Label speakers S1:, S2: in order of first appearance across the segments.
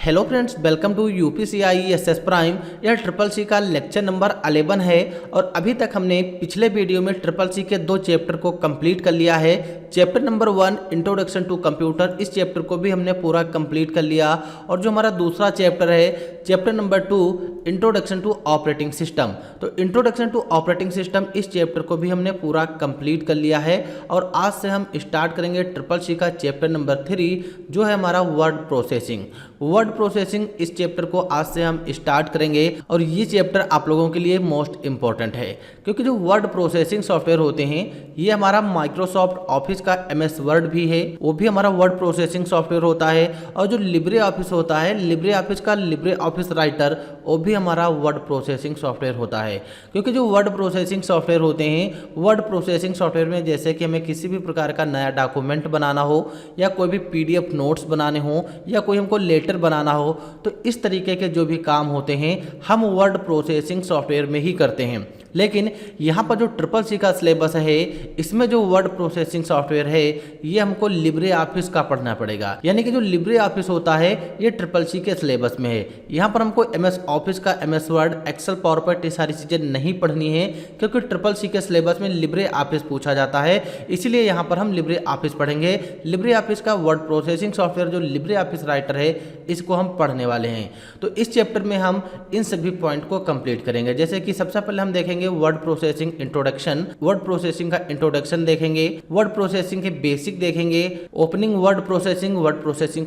S1: Hello friends, welcome to UPCI SS prime. यह triple C का lecture number 11 है और अभी तक हमने पिछले वीडियो में ट्रिपल सी के 2 चैप्टर को कंप्लीट कर लिया है। Chapter number 1 introduction to computer, इस चैप्टर को भी हमने पूरा कंप्लीट कर लिया। और जो हमारा दूसरा चैप्टर है chapter number 2 introduction to operating system, तो इंट्रोडक्शन टू ऑपरेटिंग सिस्टम इस चैप्टर को भी हमने पूरा कंप्लीट कर लिया है। और आज से हम स्टार्ट करेंगे ट्रिपल सी का चैप्टर नंबर 3 जो है हमारा वर्ड प्रोसेसिंग। वर्ड प्रोसेसिंग इस चैप्टर को आज से हम स्टार्ट करेंगे और ये चैप्टर आप लोगों के लिए मोस्ट इंपॉर्टेंट है, क्योंकि जो वर्ड प्रोसेसिंग सॉफ्टवेयर होते हैं ये हमारा माइक्रोसॉफ्ट ऑफिस का MS वर्ड भी है, वो भी हमारा वर्ड प्रोसेसिंग सॉफ्टवेयर होता है। और जो लिब्रे ऑफिस होता है, लिब्रे ऑफिस का लिब्रे ऑफिस राइटर, वो भी हमारा वर्ड प्रोसेसिंग सॉफ्टवेयर होता है। क्योंकि जो वर्ड प्रोसेसिंग सॉफ्टवेयर होते हैं, वर्ड प्रोसेसिंग सॉफ्टवेयर में जैसे कि हमें किसी भी प्रकार का नया डॉक्यूमेंट बनाना हो या कोई भी PDF नोट्स बनाने हो या कोई हमको लेटर बनाना हो, तो इस तरीके के जो भी काम होते हैं हम वर्ड प्रोसेसिंग सॉफ्टवेयर में ही करते हैं। लेकिन यहाँ पर जो ट्रिपल सी का सिलेबस है इसमें जो वर्ड प्रोसेसिंग सॉफ्टवेयर है ये हमको लिब्रे ऑफिस का पढ़ना पड़ेगा। यानी कि जो लिब्रे ऑफिस होता है ये ट्रिपल सी के सिलेबस में है। यहाँ पर हमको MS ऑफिस का MS वर्ड, एक्सेल, पावरपॉइंट ये सारी चीज़ें नहीं पढ़नी है, क्योंकि ट्रिपल सी के सिलेबस में लिब्रे ऑफिस पूछा जाता है। इसीलिए यहाँ पर हम लिब्रे ऑफिस पढ़ेंगे। लिब्रे ऑफिस का वर्ड प्रोसेसिंग सॉफ्टवेयर जो लिब्रे ऑफिस राइटर है इसको हम पढ़ने वाले हैं। तो इस चैप्टर में हम इन सभी पॉइंट को कंप्लीट करेंगे। जैसे कि सबसे पहले हम देखेंगे word processing introduction, word processing का इंट्रोडक्शन देखेंगे, वर्ड प्रोसेसिंग के बेसिक देखेंगे, ओपनिंग वर्ड प्रोसेसिंग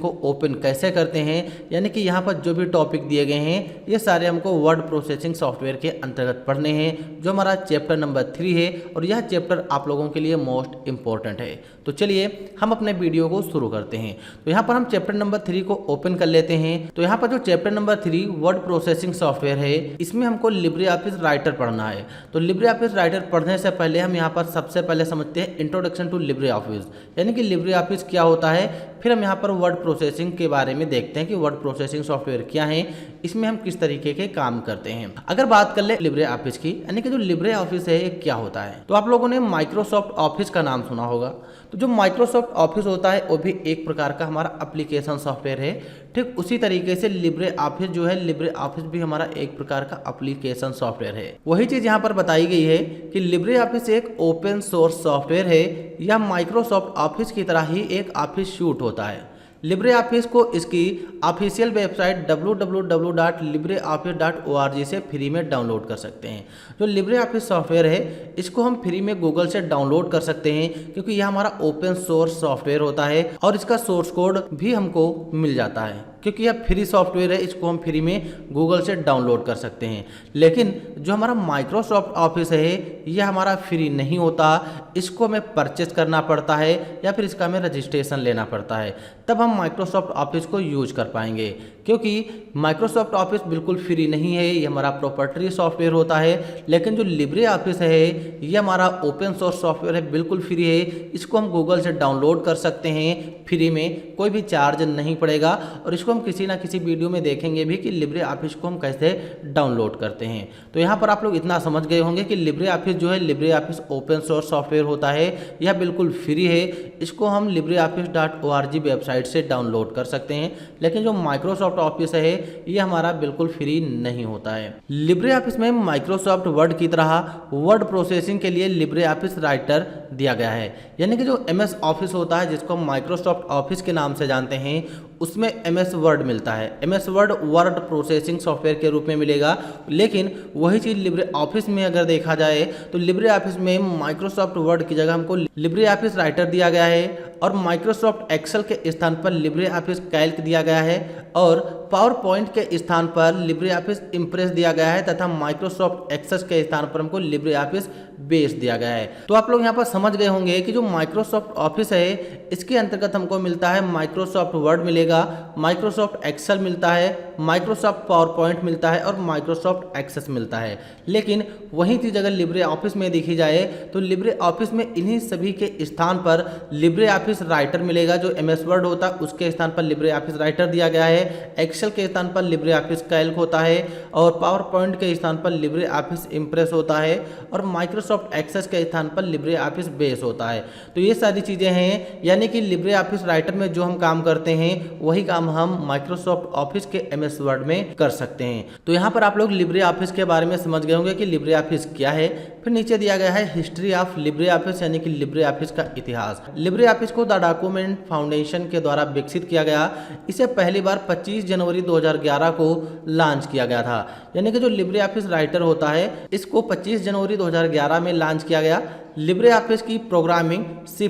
S1: को ओपन कैसे करते हैं। यानी कि यहाँ पर जो भी टॉपिक दिए गए हैं ये सारे हमको वर्ड प्रोसेसिंग सॉफ्टवेयर के अंतर्गत पढ़ने हैं, जो हमारा चैप्टर नंबर 3 है और यह चैप्टर आप लोगों के लिए मोस्ट इंपॉर्टेंट है। तो चलिए हम अपने वीडियो को शुरू करते हैं। तो यहाँ पर हम चैप्टर नंबर 3 को ओपन कर लेते हैं। तो यहाँ पर जो chapter number 3 word processing software है इसमें हमको लिब्रे ऑफिस राइटर पढ़ना है। तो लिब्रे ऑफिस राइटर पढ़ने से पहले हम यहाँ पर सबसे पहले समझते हैं इंट्रोडक्शन टू लिब्रे ऑफिस, यानी कि लिब्रे ऑफिस क्या होता है। फिर हम यहाँ पर वर्ड प्रोसेसिंग के बारे में देखते हैं कि वर्ड प्रोसेसिंग सॉफ्टवेयर क्या है, इसमें हम किस तरीके के काम करते हैं। अगर बात कर ले लिब्रे ऑफिस की, यानी कि जो लिब्रे ऑफिस है ये क्या होता है, तो आप लोगों ने माइक्रोसॉफ्ट ऑफिस का नाम सुना होगा। तो जो माइक्रोसॉफ्ट ऑफिस होता है वो भी एक प्रकार का हमारा एप्लीकेशन सॉफ्टवेयर है। ठीक उसी तरीके से लिब्रे ऑफिस जो है, लिब्रे ऑफिस भी हमारा एक प्रकार का एप्लीकेशन सॉफ्टवेयर है। वही चीज यहाँ पर बताई गई है कि लिब्रे ऑफिस एक ओपन सोर्स सॉफ्टवेयर है या माइक्रोसॉफ्ट ऑफिस की तरह ही एक ऑफिस सूट होता है। लिब्रे ऑफिस को इसकी ऑफिशियल वेबसाइट www.libreoffice.org से फ्री में डाउनलोड कर सकते हैं। जो लिब्रे ऑफिस सॉफ्टवेयर है इसको हम फ्री में गूगल से डाउनलोड कर सकते हैं, क्योंकि यह हमारा ओपन सोर्स सॉफ्टवेयर होता है और इसका सोर्स कोड भी हमको मिल जाता है। क्योंकि यह फ्री सॉफ्टवेयर है, इसको हम फ्री में गूगल से डाउनलोड कर सकते हैं। लेकिन जो हमारा माइक्रोसॉफ्ट ऑफिस है यह हमारा फ्री नहीं होता, इसको हमें परचेस करना पड़ता है या फिर इसका हमें रजिस्ट्रेशन लेना पड़ता है, तब हम माइक्रोसॉफ्ट ऑफिस को यूज कर पाएंगे। क्योंकि माइक्रोसॉफ्ट ऑफिस बिल्कुल फ्री नहीं है, ये हमारा प्रोप्राइटरी सॉफ्टवेयर होता है। लेकिन जो लिब्रे ऑफिस है ये हमारा ओपन सोर्स सॉफ्टवेयर है, बिल्कुल फ्री है। इसको हम गूगल से डाउनलोड कर सकते हैं फ्री में, कोई भी चार्ज नहीं पड़ेगा। और इसको हम किसी ना किसी वीडियो में देखेंगे भी कि लिब्रे ऑफिस को हम कैसे डाउनलोड करते हैं। तो यहाँ पर आप लोग इतना समझ गए होंगे कि लिब्रे ऑफिस जो है, Libre office open source software होता है, यह बिल्कुल फ्री है। इसको हम libreoffice.org वेबसाइट से डाउनलोड कर सकते हैं। लेकिन जो माइक्रोसॉफ्ट ऑफिस है ये हमारा बिल्कुल फ्री नहीं होता है। लिब्रे ऑफिस में माइक्रोसॉफ्ट वर्ड की तरह वर्ड प्रोसेसिंग के लिए लिब्रे ऑफिस राइटर दिया गया है। यानी कि जो MS ऑफिस होता है जिसको हम माइक्रोसॉफ्ट ऑफिस के नाम से जानते हैं, उसमें MS वर्ड मिलता है। MS word word processing software के रूप में मिलेगा। लेकिन वही चीज़ लिब्रे ऑफिस में अगर देखा जाए तो लिब्रे ऑफिस में माइक्रोसॉफ्ट वर्ड की जगह हमको लिब्रे ऑफिस राइटर दिया गया है और माइक्रोसॉफ्ट एक्सेल के स्थान पर लिब्रे ऑफिस कैल्क दिया गया है और पावर पॉइंट के स्थान पर लिब्रे ऑफिस इम्प्रेस दिया गया है तथा माइक्रोसॉफ्ट एक्सेस के स्थान पर हमको लिब्रे ऑफिस बेस दिया गया है। तो आप लोग यहाँ पर समझ गए होंगे कि जो माइक्रोसॉफ्ट ऑफिस है इसके अंतर्गत हमको मिलता है माइक्रोसॉफ्ट वर्ड मिलेगा, माइक्रोसॉफ्ट एक्सेल मिलता है, माइक्रोसॉफ्ट पावर पॉइंट मिलता है और माइक्रोसॉफ्ट एक्सेस मिलता है। लेकिन वही चीज़ अगर लिब्रे ऑफिस में देखी जाए तो लिब्रे ऑफिस में इन्हीं सभी के स्थान पर लिब्रे ऑफिस राइटर मिलेगा। जो MS वर्ड होता है उसके स्थान पर लिब्रे ऑफिस राइटर दिया गया है। एक्सेल एक्सेल के स्थान पर लिब्रे ऑफिस कैल्क होता है और पावर पॉइंट के स्थान पर लिब्रे ऑफिस इम्प्रेस होता है और माइक्रोसॉफ्ट एक्सेस के स्थान पर लिब्रे ऑफिस बेस होता है। तो ये सारी चीज़ें हैं, यानी कि लिब्रे ऑफिस राइटर में जो हम काम करते हैं वही काम हम माइक्रोसॉफ्ट ऑफिस के MS वर्ड में कर सकते हैं। तो यहाँ पर आप लोग लिब्रे ऑफिस के बारे में समझ गए होंगे कि लिब्रे ऑफिस क्या है। फिर नीचे दिया गया है हिस्ट्री ऑफ लिब्रे ऑफिस, यानी कि लिब्रे ऑफिस का इतिहास। लिब्रे ऑफिस को द डॉक्यूमेंट फाउंडेशन के द्वारा विकसित किया गया। इसे पहली बार 25 जनवरी 2011 को लॉन्च किया गया था। यानी कि जो लिब्रे ऑफिस राइटर होता है इसको 25 जनवरी 2011 में लॉन्च किया गया। लिब्रे ऑफिस की प्रोग्रामिंग C++,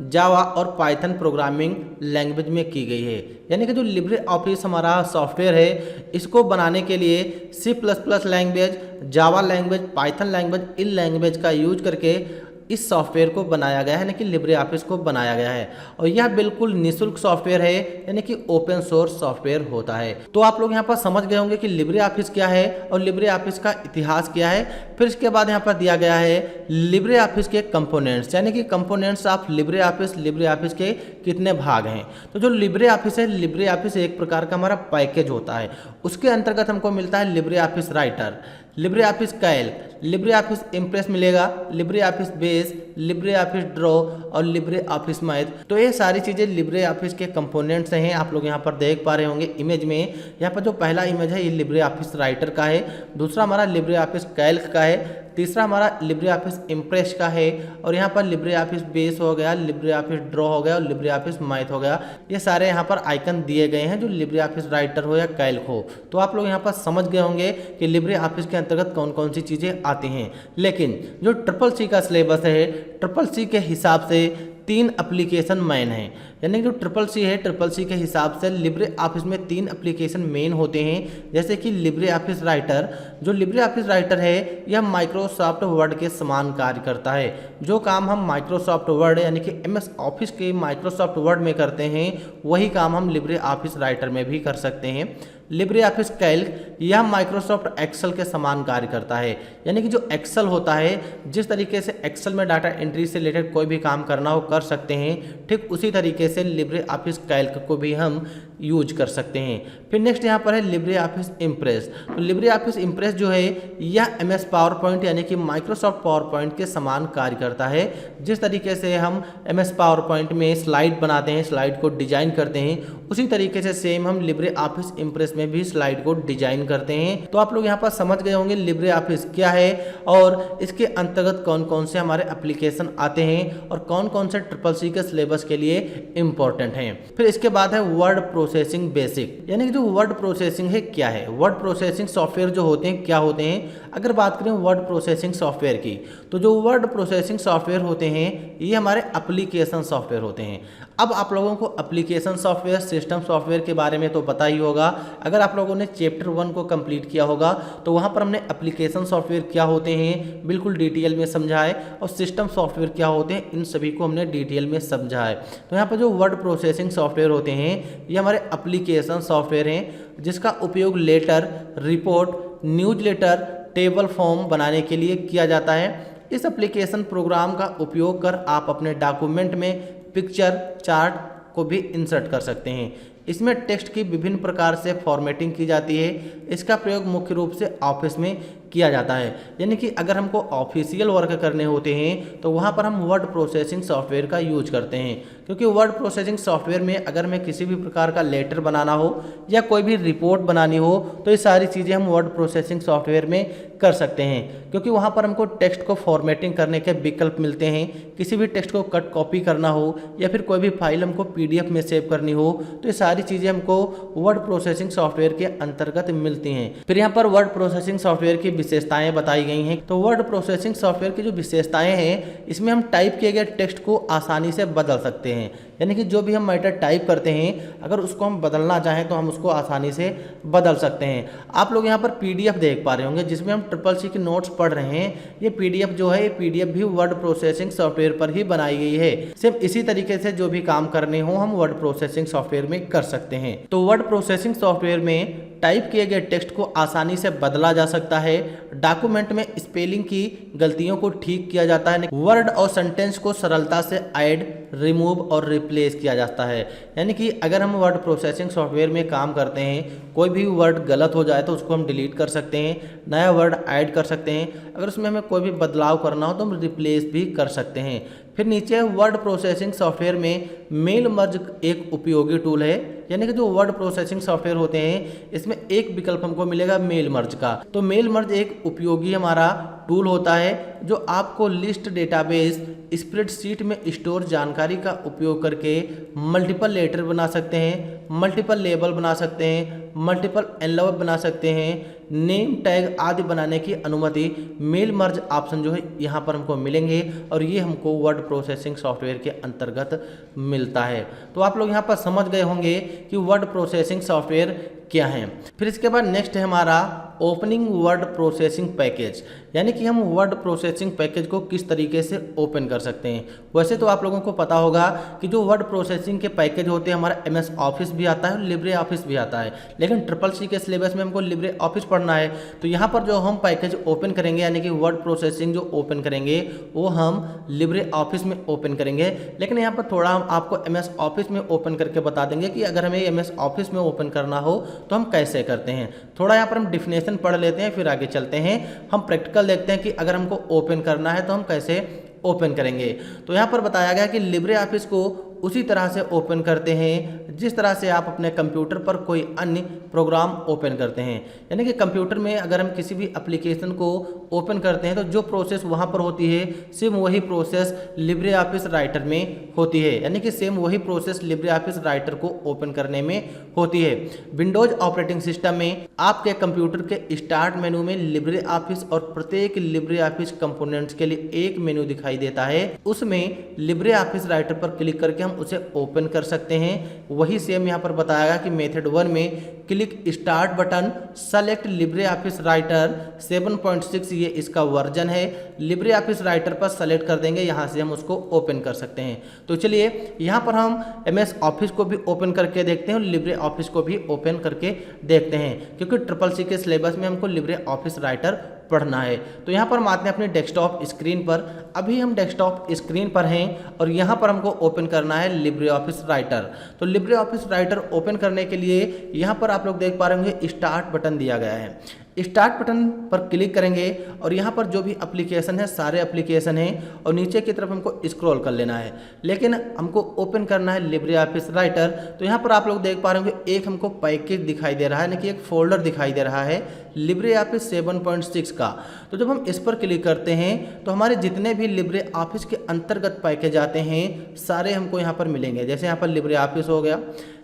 S1: जावा और पाइथन प्रोग्रामिंग लैंग्वेज में की गई है। यानी कि जो लिब्रे ऑफिस हमारा सॉफ्टवेयर है इसको बनाने के लिए C++ language, Java language, Python language, in language का यूज करके इस सॉफ्टवेयर को बनाया गया है, यानी कि लिब्रे ऑफिस को बनाया गया है। और यह बिल्कुल निःशुल्क सॉफ्टवेयर है, यानी कि ओपन सोर्स सॉफ्टवेयर होता है। तो आप लोग यहाँ पर समझ गए होंगे कि लिब्रे ऑफिस क्या है और लिब्रे ऑफिस का इतिहास क्या है। फिर इसके बाद यहाँ पर दिया गया है लिब्रे ऑफिस के कंपोनेंट्स, यानी कि कंपोनेंट्स ऑफ लिब्रे ऑफिस के कितने भाग हैं। तो जो लिब्रे ऑफिस है, लिब्रे ऑफिस एक प्रकार का हमारा पैकेज होता है। उसके अंतर्गत हमको मिलता है Libre Office Writer, Libre Office Calc, Libre Office Impress मिलेगा, Libre Office Base, Libre Office Draw और लिब्रे ऑफिस मैथ। तो ये सारी चीज़ें लिब्रे ऑफिस के कंपोनेंट्स हैं। आप लोग यहाँ पर देख पा रहे होंगे इमेज में। यहाँ पर जो पहला इमेज है ये लिब्रे ऑफिस राइटर का है, दूसरा हमारा लिब्रे ऑफिस कैल्क का है, तीसरा हमारा लिब्रे ऑफिस इम्प्रेस का है और यहाँ पर लिब्रे ऑफिस बेस हो गया, लिब्रे ऑफिस ड्रॉ हो गया और लिब्रे ऑफिस मैथ हो गया। ये सारे यहाँ पर आइकन दिए गए हैं जो लिब्रे ऑफिस राइटर हो या कैल्क हो। तो आप लोग यहाँ पर समझ गए होंगे कि लिब्रे ऑफिस के अंतर्गत कौन कौन सी चीज़ें आती हैं। लेकिन जो CCC का सिलेबस है, CCC के हिसाब से 3 एप्लीकेशन मेन हैं। यानी जो CCC है, CCC के हिसाब से लिब्रे ऑफिस में 3 एप्लीकेशन मेन होते हैं। जैसे कि लिब्रे ऑफिस राइटर, जो लिब्रे ऑफिस राइटर है यह माइक्रोसॉफ्ट वर्ड के समान कार्य करता है। जो काम हम माइक्रोसॉफ्ट वर्ड यानी कि MS ऑफिस के माइक्रोसॉफ्ट वर्ड में करते हैं वही काम हम लिब्रे ऑफिस राइटर में भी कर सकते हैं। लिब्रे ऑफिस कैल्क यह माइक्रोसॉफ्ट एक्सेल के समान कार्य करता है। यानी कि जो एक्सेल होता है, जिस तरीके से एक्सेल में डाटा एंट्री से रिलेटेड कोई भी काम करना हो कर सकते हैं, ठीक उसी तरीके से लिब्रे ऑफिस कैल्क को भी हम यूज कर सकते हैं। फिर नेक्स्ट यहाँ पर है लिब्रे ऑफिस इम्प्रेस। तो लिब्रे ऑफिस इम्प्रेस जो है यह MS पावर पॉइंट यानी कि माइक्रोसॉफ्ट पावर पॉइंट के समान कार्य करता है। जिस तरीके से हम MS पावर पॉइंट में स्लाइड बनाते हैं, स्लाइड को डिजाइन करते हैं, उसी तरीके से सेम हम लिब्रे ऑफिस इम्प्रेस में भी स्लाइड को डिजाइन करते हैं। तो आप लोग यहाँ पर समझ गए होंगे लिब्रे ऑफिस क्या है और इसके अंतर्गत कौन कौन से हमारे एप्लीकेशन आते हैं और कौन कौन से CCC के सिलेबस के लिए इंपॉर्टेंट हैं। फिर इसके बाद है वर्ड प्रोसेसिंग बेसिक, यानी कि जो वर्ड प्रोसेसिंग है क्या है। वर्ड प्रोसेसिंग सॉफ्टवेयर जो होते हैं क्या होते हैं। अगर बात करें वर्ड प्रोसेसिंग सॉफ्टवेयर की, तो जो वर्ड प्रोसेसिंग सॉफ्टवेयर होते हैं ये हमारे एप्लीकेशन सॉफ्टवेयर होते हैं। अब आप लोगों को एप्लीकेशन सॉफ्टवेयर, सिस्टम सॉफ्टवेयर के बारे में तो पता ही होगा। अगर आप लोगों ने चैप्टर 1 को कंप्लीट किया होगा तो वहाँ पर हमने एप्लीकेशन सॉफ्टवेयर क्या होते हैं बिल्कुल डिटेल में समझा है और सिस्टम सॉफ्टवेयर क्या होते हैं इन सभी को हमने डिटेल में समझा है। तो यहाँ पर जो वर्ड प्रोसेसिंग सॉफ्टवेयर होते हैं ये हमारे एप्लीकेशन सॉफ्टवेयर हैं जिसका उपयोग letter, report, newsletter, table form बनाने के लिए किया जाता है। इस एप्लीकेशन प्रोग्राम का उपयोग कर आप अपने डॉक्यूमेंट में पिक्चर, चार्ट को भी इंसर्ट कर सकते हैं। इसमें टेक्स्ट की विभिन्न प्रकार से फॉर्मेटिंग की जाती है। इसका प्रयोग मुख्य रूप से ऑफिस में किया जाता है। यानी कि अगर हमको ऑफिशियल वर्क करने होते हैं तो वहाँ पर हम वर्ड प्रोसेसिंग सॉफ्टवेयर का यूज करते हैं, क्योंकि वर्ड प्रोसेसिंग सॉफ्टवेयर में अगर हमें किसी भी प्रकार का लेटर बनाना हो या कोई भी रिपोर्ट बनानी हो तो ये सारी चीज़ें हम वर्ड प्रोसेसिंग सॉफ्टवेयर में कर सकते हैं, क्योंकि वहाँ पर हमको टेक्स्ट को फॉर्मेटिंग करने के विकल्प मिलते हैं। किसी भी टेक्स्ट को कट कॉपी करना हो या फिर कोई भी फाइल हमको PDF में सेव करनी हो तो ये सारी चीज़ें हमको वर्ड प्रोसेसिंग सॉफ्टवेयर के अंतर्गत मिलती हैं। फिर यहाँ पर वर्ड प्रोसेसिंग सॉफ्टवेयर की विशेषताएं बताई गई हैं। तो वर्ड प्रोसेसिंग सॉफ्टवेयर की जो विशेषताएं हैं इसमें हम टाइप किए गए टेक्स्ट को आसानी से बदल सकते हैं। यानी कि जो भी हम मैटर टाइप करते हैं अगर उसको हम बदलना चाहें तो हम उसको आसानी से बदल सकते हैं। आप लोग यहाँ पर PDF देख पा रहे होंगे जिसमें हम CCC के नोट्स पढ़ रहे हैं। ये PDF जो है ये PDF भी वर्ड प्रोसेसिंग सॉफ्टवेयर पर ही बनाई गई है। सिर्फ इसी तरीके से जो भी काम करने हो हम वर्ड प्रोसेसिंग सॉफ्टवेयर में कर सकते हैं। तो वर्ड प्रोसेसिंग सॉफ्टवेयर में टाइप किए गए टेक्स्ट को आसानी से बदला जा सकता है, डॉक्यूमेंट में स्पेलिंग की गलतियों को ठीक किया जाता है, वर्ड और सेंटेंस को सरलता से ऐड, रिमूव और रिप्लेस किया जाता है। यानी कि अगर हम वर्ड प्रोसेसिंग सॉफ्टवेयर में काम करते हैं, कोई भी वर्ड गलत हो जाए तो उसको हम डिलीट कर सकते हैं, नया वर्ड ऐड कर सकते हैं, अगर उसमें हमें कोई भी बदलाव करना हो तो हम रिप्लेस भी कर सकते हैं। फिर नीचे वर्ड प्रोसेसिंग सॉफ्टवेयर में मेल मर्ज एक उपयोगी टूल है। यानी कि जो वर्ड प्रोसेसिंग सॉफ्टवेयर होते हैं इसमें एक विकल्प हमको मिलेगा मेल मर्ज का। तो मेल मर्ज एक उपयोगी हमारा टूल होता है जो आपको लिस्ट, डेटाबेस, स्प्रेडशीट में स्टोर जानकारी का उपयोग करके मल्टीपल लेटर बना सकते हैं, मल्टीपल लेबल बना सकते हैं, मल्टीपल एनवेलप बना सकते हैं, नेम टैग आदि बनाने की अनुमति मेल मर्ज ऑप्शन जो है यहाँ पर हमको मिलेंगे और ये हमको वर्ड प्रोसेसिंग सॉफ्टवेयर के अंतर्गत मिलता है। तो आप लोग यहाँ पर समझ गए होंगे कि वर्ड प्रोसेसिंग सॉफ्टवेयर क्या है। फिर इसके बाद नेक्स्ट है हमारा ओपनिंग वर्ड प्रोसेसिंग पैकेज। यानी कि हम वर्ड प्रोसेसिंग पैकेज को किस तरीके से ओपन कर सकते हैं। वैसे तो आप लोगों को पता होगा कि जो वर्ड प्रोसेसिंग के पैकेज होते हैं हमारा MS ऑफिस भी आता है और लिब्रे ऑफिस भी आता है, लेकिन CCC के सिलेबस में हमको लिब्रे ऑफिस पढ़ना है। तो यहाँ पर जो हम पैकेज ओपन करेंगे यानी कि वर्ड प्रोसेसिंग जो ओपन करेंगे वो हम लिब्रे ऑफिस में ओपन करेंगे। लेकिन यहाँ पर थोड़ा हम आपको MS ऑफिस में ओपन करके बता देंगे कि अगर हमें MS ऑफिस में ओपन करना हो तो हम कैसे करते हैं। थोड़ा यहाँ पर हम डिफिनेशन पढ़ लेते हैं फिर आगे चलते हैं। हम प्रैक्टिकल देखते हैं कि अगर हमको ओपन करना है तो हम कैसे ओपन करेंगे। तो यहाँ पर बताया गया कि लिब्रे ऑफिस को उसी तरह से ओपन करते हैं जिस तरह से आप अपने कंप्यूटर पर कोई अन्य प्रोग्राम ओपन करते हैं। यानी कि कंप्यूटर में अगर हम किसी भी एप्लीकेशन को ओपन करते हैं तो जो प्रोसेस वहाँ पर होती है सेम वही प्रोसेस लिब्रे ऑफिस राइटर में होती है। यानी कि सेम वही प्रोसेस लिब्रे ऑफिस राइटर को ओपन करने में होती है। विंडोज ऑपरेटिंग सिस्टम में आपके कंप्यूटर के स्टार्ट मेनू में लिब्रे ऑफिस और प्रत्येक लिब्रे ऑफिस कंपोनेंट्स के लिए एक मेनू दिखाई देता है। उसमें लिब्रे ऑफिस राइटर पर क्लिक करके हम उसे ओपन कर सकते हैं। वही सेम यहाँ पर बताया गया कि मेथड 1 में click start button, select Libre Office writer 7.6 ये इसका वर्जन है। लिब्रे ऑफिस राइटर पर सेलेक्ट कर देंगे, यहाँ से हम उसको ओपन कर सकते हैं। तो चलिए यहाँ पर हम MS ऑफिस को भी ओपन करके देखते हैं और लिब्रे ऑफिस को भी ओपन करके देखते हैं, क्योंकि CCC के सिलेबस में हमको लिब्रे ऑफिस राइटर पढ़ना है। तो यहाँ पर हम आते हैं अपने डेस्कटॉप स्क्रीन पर। अभी हम डेस्कटॉप स्क्रीन पर हैं और यहाँ पर हमको ओपन करना है लिब्रे ऑफिस राइटर। तो लिब्रे ऑफिस राइटर ओपन करने के लिए यहाँ पर आप लोग देख पा रहे होंगे स्टार्ट बटन दिया गया है। स्टार्ट बटन पर क्लिक करेंगे और यहाँ पर जो भी एप्लीकेशन है सारे एप्लीकेशन हैं और नीचे की तरफ हमको स्क्रॉल कर लेना है। लेकिन हमको ओपन करना है लिब्रे ऑफिस राइटर। तो यहाँ पर आप लोग देख पा रहे होंगे एक हमको पैकेज दिखाई दे रहा है, यानी कि एक फोल्डर दिखाई दे रहा है लिब्रे ऑफिस 7.6 का। तो जब हम इस पर क्लिक करते हैं तो हमारे जितने भी लिब्रे ऑफिस के अंतर्गत पैकेज आते हैं सारे हमको यहाँ पर मिलेंगे। जैसे यहाँ पर लिब्रे ऑफिस हो गया,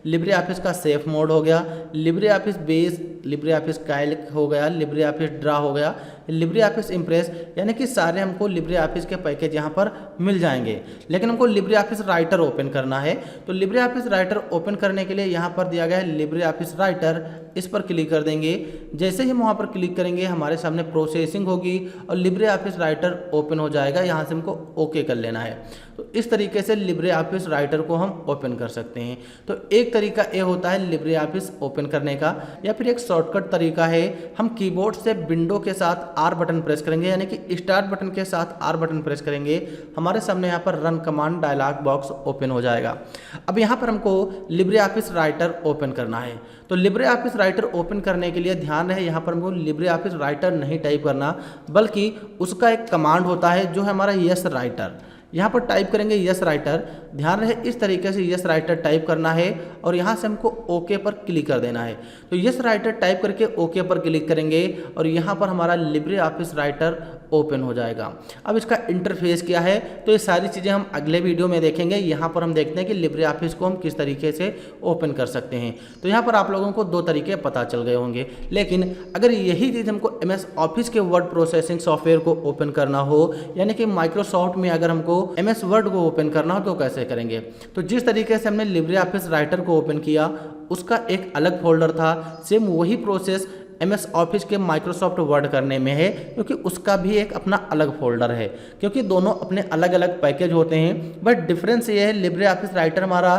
S1: लिब्रे ऑफिस का सेफ मोड हो गया, Libre Office Base, Libre Office Calc हो गया, लिब्रे ऑफिस ड्रा हो गया, लिब्रे ऑफिस इम्प्रेस, यानी कि सारे हमको लिब्रे ऑफिस के पैकेज यहाँ पर मिल जाएंगे। लेकिन हमको लिब्रे ऑफिस राइटर ओपन करना है। तो लिब्रे ऑफिस राइटर ओपन करने के लिए यहाँ पर दिया गया है लिब्रे ऑफिस राइटर, इस पर क्लिक कर देंगे। जैसे ही हम वहाँ पर क्लिक करेंगे हमारे सामने प्रोसेसिंग होगी और लिब्रे ऑफिस राइटर ओपन हो जाएगा। यहाँ से हमको ओके कर लेना है। तो इस तरीके से लिब्रे ऑफिस राइटर को हम ओपन कर सकते हैं। तो एक तरीका ये होता है लिब्रे ऑफिस ओपन करने का, या फिर एक शॉर्टकट तरीका है हम कीबोर्ड से विंडो के साथ R बटन प्रेस करेंगे, यानी कि स्टार्ट बटन के साथ R बटन प्रेस करेंगे, हमारे सामने यहाँ पर run command dialog box open हो जाएगा। अब यहाँ पर हमको लिब्रे ऑफिस राइटर ओपन करना है। तो लिब्रे ऑफिस राइटर ओपन करने के लिए ध्यान रहे यहाँ पर हमको लिब्रे ऑफिस राइटर नहीं टाइप करना, बल्कि उसका एक कमांड होता है जो है हमारा यस राइटर। यहाँ पर टाइप करेंगे यस राइटर। ध्यान रहे इस तरीके से यस राइटर टाइप करना है और यहाँ से हमको ओके पर क्लिक कर देना है। तो यस राइटर टाइप करके ओके पर क्लिक करेंगे और यहाँ पर हमारा लिब्रे ऑफिस राइटर ओपन हो जाएगा। अब इसका इंटरफेस क्या है तो ये सारी चीज़ें हम अगले वीडियो में देखेंगे। यहाँ पर हम देखते हैं कि लिब्रे ऑफिस को हम किस तरीके से ओपन कर सकते हैं। तो यहाँ पर आप लोगों को दो तरीके पता चल गए होंगे। लेकिन अगर यही चीज़ हमको MS ऑफिस के वर्ड प्रोसेसिंग सॉफ्टवेयर को ओपन करना हो, यानी कि माइक्रोसॉफ्ट में अगर हमको MS वर्ड को ओपन करना हो तो कैसे करेंगे। तो जिस तरीके से हमने लिब्रे ऑफिस राइटर को ओपन किया उसका एक अलग फोल्डर था, सेम वही प्रोसेस MS ऑफिस के माइक्रोसॉफ्ट वर्ड करने में है, क्योंकि उसका भी एक अपना अलग फोल्डर है, क्योंकि दोनों अपने अलग अलग पैकेज होते हैं। बट डिफरेंस ये है लिब्रे ऑफिस राइटर हमारा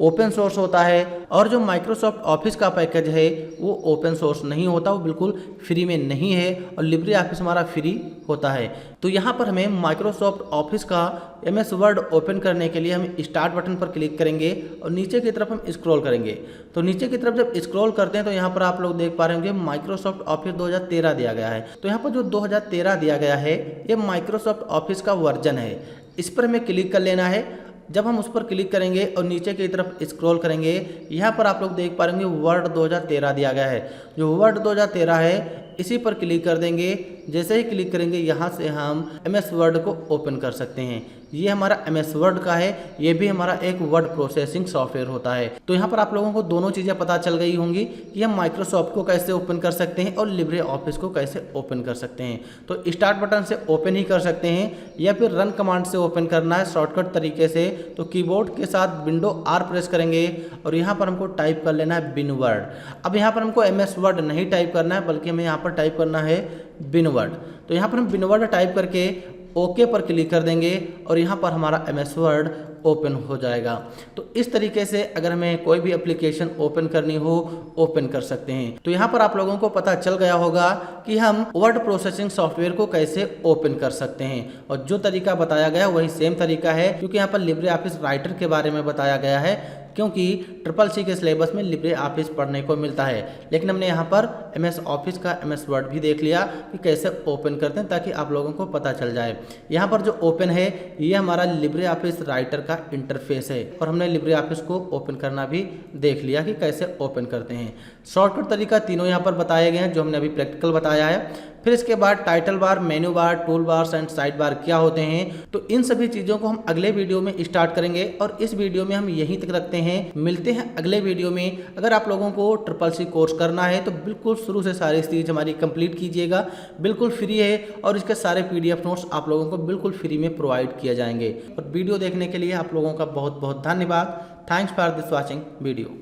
S1: ओपन सोर्स होता है, और जो माइक्रोसॉफ्ट ऑफिस का पैकेज है वो ओपन सोर्स नहीं होता, वो बिल्कुल फ्री में नहीं है, और लिब्रे ऑफिस हमारा फ्री होता है। तो यहाँ पर हमें माइक्रोसॉफ्ट ऑफिस का MS वर्ड ओपन करने के लिए हम स्टार्ट बटन पर क्लिक करेंगे और नीचे की तरफ हम स्क्रॉल करेंगे। तो नीचे की तरफ जब स्क्रॉल करते हैं तो यहाँ पर आप लोग देख पा रहे होंगे माइक्रोसॉफ्ट ऑफिस 2013 दिया गया है। तो यहाँ पर जो 2013 दिया गया है ये माइक्रोसॉफ्ट ऑफिस का वर्जन है, इस पर हमें क्लिक कर लेना है। जब हम उस पर क्लिक करेंगे और नीचे की तरफ स्क्रॉल करेंगे, यहाँ पर आप लोग देख पा रहे होंगे वर्ड 2013 दिया गया है। जो वर्ड 2013 है इसी पर क्लिक कर देंगे। जैसे ही क्लिक करेंगे यहाँ से हम MS वर्ड को ओपन कर सकते हैं। ये हमारा MS वर्ड का है, ये भी हमारा एक वर्ड प्रोसेसिंग सॉफ्टवेयर होता है। तो यहाँ पर आप लोगों को दोनों चीज़ें पता चल गई होंगी कि हम माइक्रोसॉफ्ट को कैसे ओपन कर सकते हैं और लिब्रे ऑफिस को कैसे ओपन कर सकते हैं। तो स्टार्ट बटन से ओपन ही कर सकते हैं या फिर रन कमांड से ओपन करना है शॉर्टकट तरीके से। तो कीबोर्ड के साथ विंडो R प्रेस करेंगे और यहाँ पर हमको टाइप कर लेना है बिन वर्ड। अब यहाँ पर हमको MS वर्ड नहीं टाइप करना है, बल्कि हमें यहाँ पर टाइप करना है बिन वर्ड। तो यहाँ पर हम बिन वर्ड टाइप करके ओके पर क्लिक कर देंगे और यहाँ पर हमारा MS वर्ड ओपन हो जाएगा। तो इस तरीके से अगर हमें कोई भी एप्लीकेशन ओपन करनी हो ओपन कर सकते हैं। तो यहाँ पर आप लोगों को पता चल गया होगा कि हम वर्ड प्रोसेसिंग सॉफ्टवेयर को कैसे ओपन कर सकते हैं, और जो तरीका बताया गया वही सेम तरीका है, क्योंकि यहाँ पर लिब्रे ऑफिस राइटर के बारे में बताया गया है, क्योंकि CCC के सिलेबस में लिब्रे ऑफिस पढ़ने को मिलता है। लेकिन हमने यहाँ पर MS ऑफिस का MS वर्ड भी देख लिया कि कैसे ओपन करते हैं, ताकि आप लोगों को पता चल जाए। यहाँ पर जो ओपन है ये हमारा लिब्रे ऑफिस राइटर का इंटरफेस है, और हमने लिब्रे ऑफिस को ओपन करना भी देख लिया कि कैसे ओपन करते हैं। शॉर्टकट तरीका तीनों यहाँ पर बताए गए हैं जो हमने अभी प्रैक्टिकल बताया है। फिर इसके बाद title bar, menu bar, tool bars and side bar क्या होते हैं, तो इन सभी चीज़ों को हम अगले वीडियो में स्टार्ट करेंगे, और इस वीडियो में हम यहीं तक रखते हैं। मिलते हैं अगले वीडियो में। अगर आप लोगों को CCC कोर्स करना है तो बिल्कुल शुरू से सारी चीज़ हमारी कंप्लीट कीजिएगा, बिल्कुल फ्री है, और इसके सारे PDF नोट्स आप लोगों को बिल्कुल फ्री में प्रोवाइड किए जाएंगे। और वीडियो देखने के लिए आप लोगों का बहुत बहुत धन्यवाद। Thanks for this watching video.